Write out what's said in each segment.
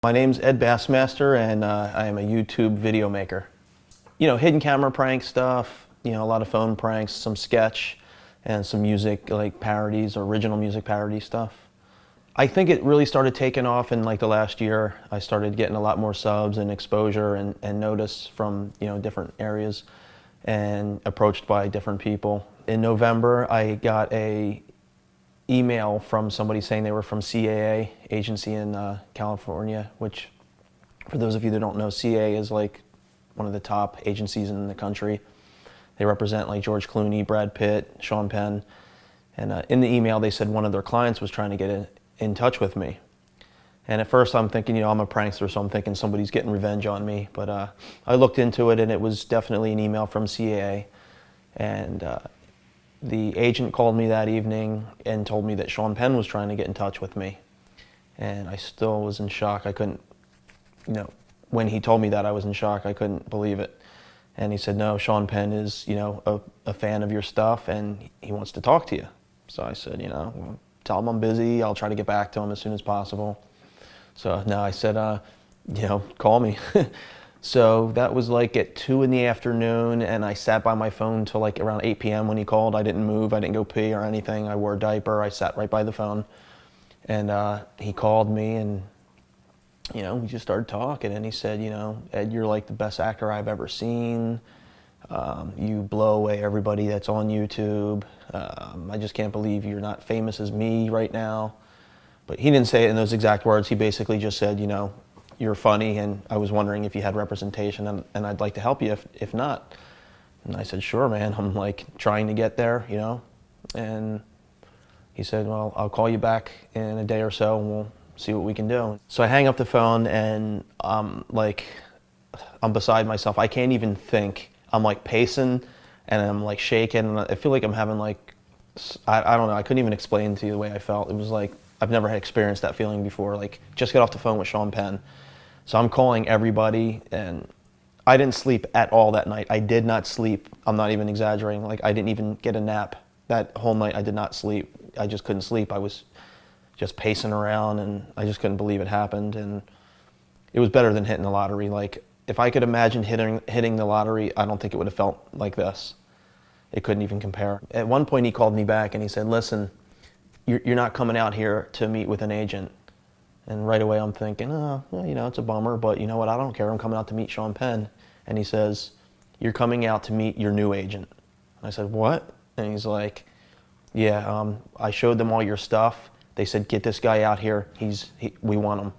My name's Ed Bassmaster, and I am a YouTube video maker. You know, hidden camera prank stuff, you know, a lot of phone pranks, some sketch, and some music, like parodies, original music parody stuff. I think it really started taking off in like the last year. I started getting a lot more subs and exposure and notice from, you know, different areas and approached by different people. In November, I got a email from somebody saying they were from CAA agency in California, which for those of you that don't know, CAA is like one of the top agencies in the country. They represent like George Clooney, Brad Pitt, Sean Penn. And in the email they said one of their clients was trying to get in touch with me. And at first I'm thinking, you know, I'm a prankster, so I'm thinking somebody's getting revenge on me. But I looked into it and it was definitely an email from CAA. And the agent called me that evening and told me that Sean Penn was trying to get in touch with me. And I still was in shock. I couldn't, you know, when he told me that, I was in shock. I couldn't believe it. And he said, no, Sean Penn is, you know, a fan of your stuff and he wants to talk to you. So I said, you know, well, tell him I'm busy. I'll try to get back to him as soon as possible. So no, I said, you know, call me. So that was like at 2 in the afternoon, and I sat by my phone till like around 8 p.m. when he called. I didn't move, I didn't go pee or anything. I wore a diaper, I sat right by the phone. And he called me and, you know, we just started talking, and he said, you know, Ed, you're like the best actor I've ever seen. You blow away everybody that's on YouTube. I just can't believe you're not famous as me right now. But he didn't say it in those exact words. He basically just said, you know, you're funny, and I was wondering if you had representation, and I'd like to help you if not. And I said, sure, man. I'm like trying to get there, you know. And he said, well, I'll call you back in a day or so, and we'll see what we can do. So I hang up the phone, and I'm beside myself. I can't even think. I'm like pacing, and I'm like shaking, and I feel like I'm having like, I don't know, I couldn't even explain to you the way I felt. It was like, I've never had experienced that feeling before. Like, just got off the phone with Sean Penn. So I'm calling everybody, and I didn't sleep at all that night. I did not sleep. I'm not even exaggerating. Like, I didn't even get a nap. That whole night I did not sleep. I just couldn't sleep. I was just pacing around, and I just couldn't believe it happened. And it was better than hitting the lottery. Like, if I could imagine hitting the lottery, I don't think it would have felt like this. It couldn't even compare. At one point he called me back and he said, listen, you're not coming out here to meet with an agent. And right away I'm thinking, oh, well, you know, it's a bummer, but you know what, I don't care. I'm coming out to meet Sean Penn. And he says, you're coming out to meet your new agent. I said, what? And he's like, yeah, I showed them all your stuff. They said, get this guy out here. We want him.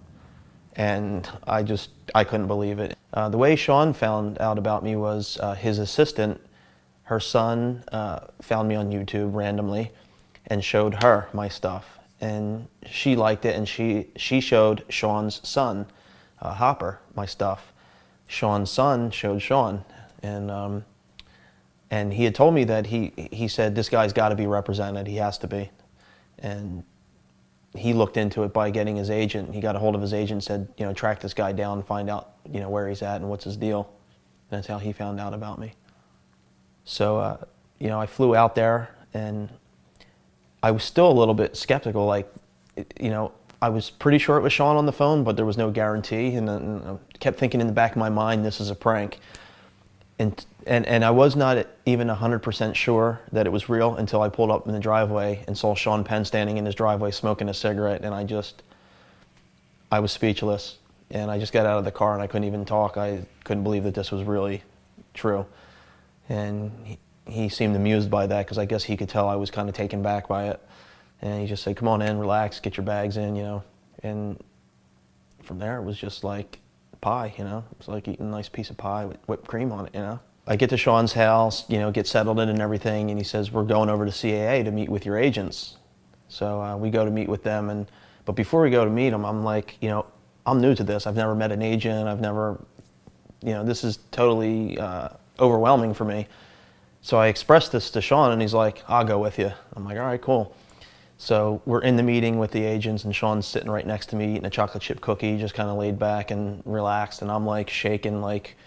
And I couldn't believe it. The way Sean found out about me was his assistant, her son, found me on YouTube randomly and showed her my stuff. And she liked it, and she showed Sean's son, Hopper, my stuff. Sean's son showed Sean, and he had told me that he said, this guy's got to be represented, he has to be. And he looked into it by getting his agent. He got a hold of his agent and said, you know, track this guy down and find out, you know, where he's at and what's his deal. And that's how he found out about me. So, you know, I flew out there, and I was still a little bit skeptical. Like, you know, I was pretty sure it was Sean on the phone, but there was no guarantee. And I kept thinking in the back of my mind, this is a prank. And I was not even 100% sure that it was real until I pulled up in the driveway and saw Sean Penn standing in his driveway smoking a cigarette, and I was speechless. And I just got out of the car and I couldn't even talk. I couldn't believe that this was really true. And he seemed amused by that, because I guess he could tell I was kind of taken back by it. And he just said, come on in, relax, get your bags in, you know. And from there it was just like pie, you know. It was like eating a nice piece of pie with whipped cream on it, you know. I get to Sean's house, you know, get settled in and everything, and he says, we're going over to CAA to meet with your agents. So we go to meet with them, but before we go to meet them, I'm like, you know, I'm new to this. I've never met an agent. I've never, you know, this is totally overwhelming for me. So I expressed this to Sean, and he's like, I'll go with you. I'm like, all right, cool. So we're in the meeting with the agents, and Sean's sitting right next to me eating a chocolate chip cookie, just kind of laid back and relaxed, and I'm like shaking, like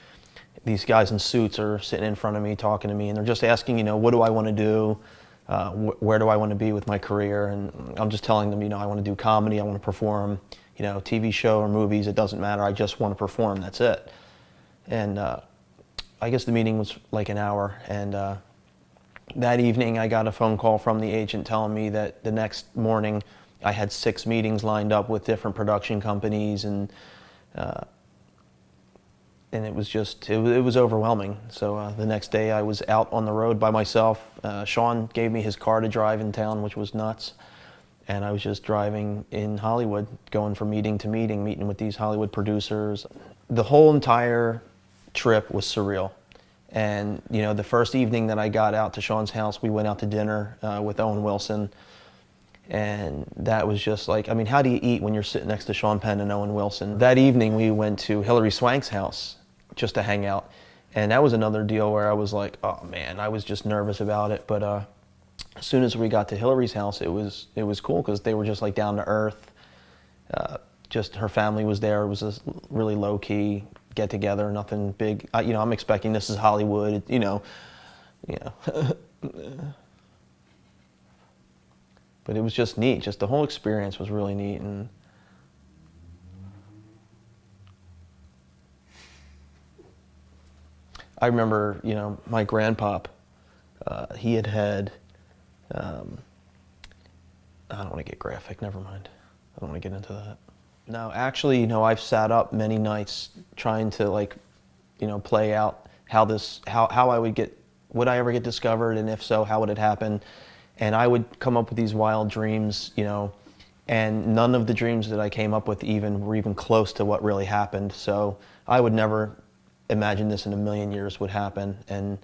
these guys in suits are sitting in front of me talking to me, and they're just asking, you know, what do I want to do? Where do I want to be with my career? And I'm just telling them, you know, I want to do comedy, I want to perform. you know, TV show or movies, it doesn't matter. I just want to perform, that's it. And I guess the meeting was like an hour, and that evening I got a phone call from the agent telling me that the next morning I had 6 meetings lined up with different production companies, and it was just, it was overwhelming. So the next day I was out on the road by myself. Sean gave me his car to drive in town, which was nuts. And I was just driving in Hollywood, going from meeting to meeting, meeting with these Hollywood producers. The whole entire trip was surreal. And you know, the first evening that I got out to Sean's house, we went out to dinner with Owen Wilson. And that was just like, I mean, how do you eat when you're sitting next to Sean Penn and Owen Wilson? That evening we went to Hilary Swank's house just to hang out. And that was another deal where I was like, oh man, I was just nervous about it. But as soon as we got to Hilary's house, it was cool, because they were just like down to earth. Just her family was there. It was a really low key get together, nothing big. You know, I'm expecting this is Hollywood, you know. But it was just neat. Just the whole experience was really neat. And I remember, you know, my grandpop, he had I don't want to get graphic, never mind. I don't want to get into that. No, actually, you know, I've sat up many nights trying to, like, you know, play out how I would I ever get discovered, and if so, how would it happen? And I would come up with these wild dreams, you know, and none of the dreams that I came up with were even close to what really happened. So I would never imagine this in a million years would happen. And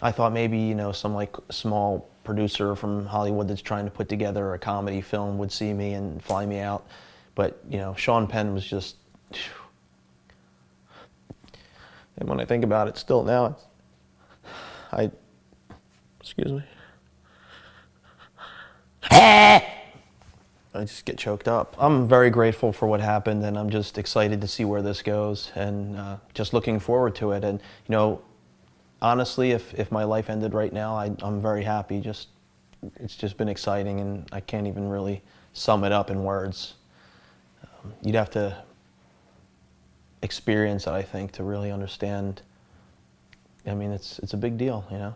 I thought maybe, you know, some like small producer from Hollywood that's trying to put together a comedy film would see me and fly me out. But, you know, Sean Penn was just, and when I think about it still now, excuse me. I just get choked up. I'm very grateful for what happened, and I'm just excited to see where this goes, and just looking forward to it. And, you know, honestly, if my life ended right now, I'm very happy. It's just been exciting, and I can't even really sum it up in words. You'd have to experience it, I think, to really understand. I mean, it's a big deal, you know.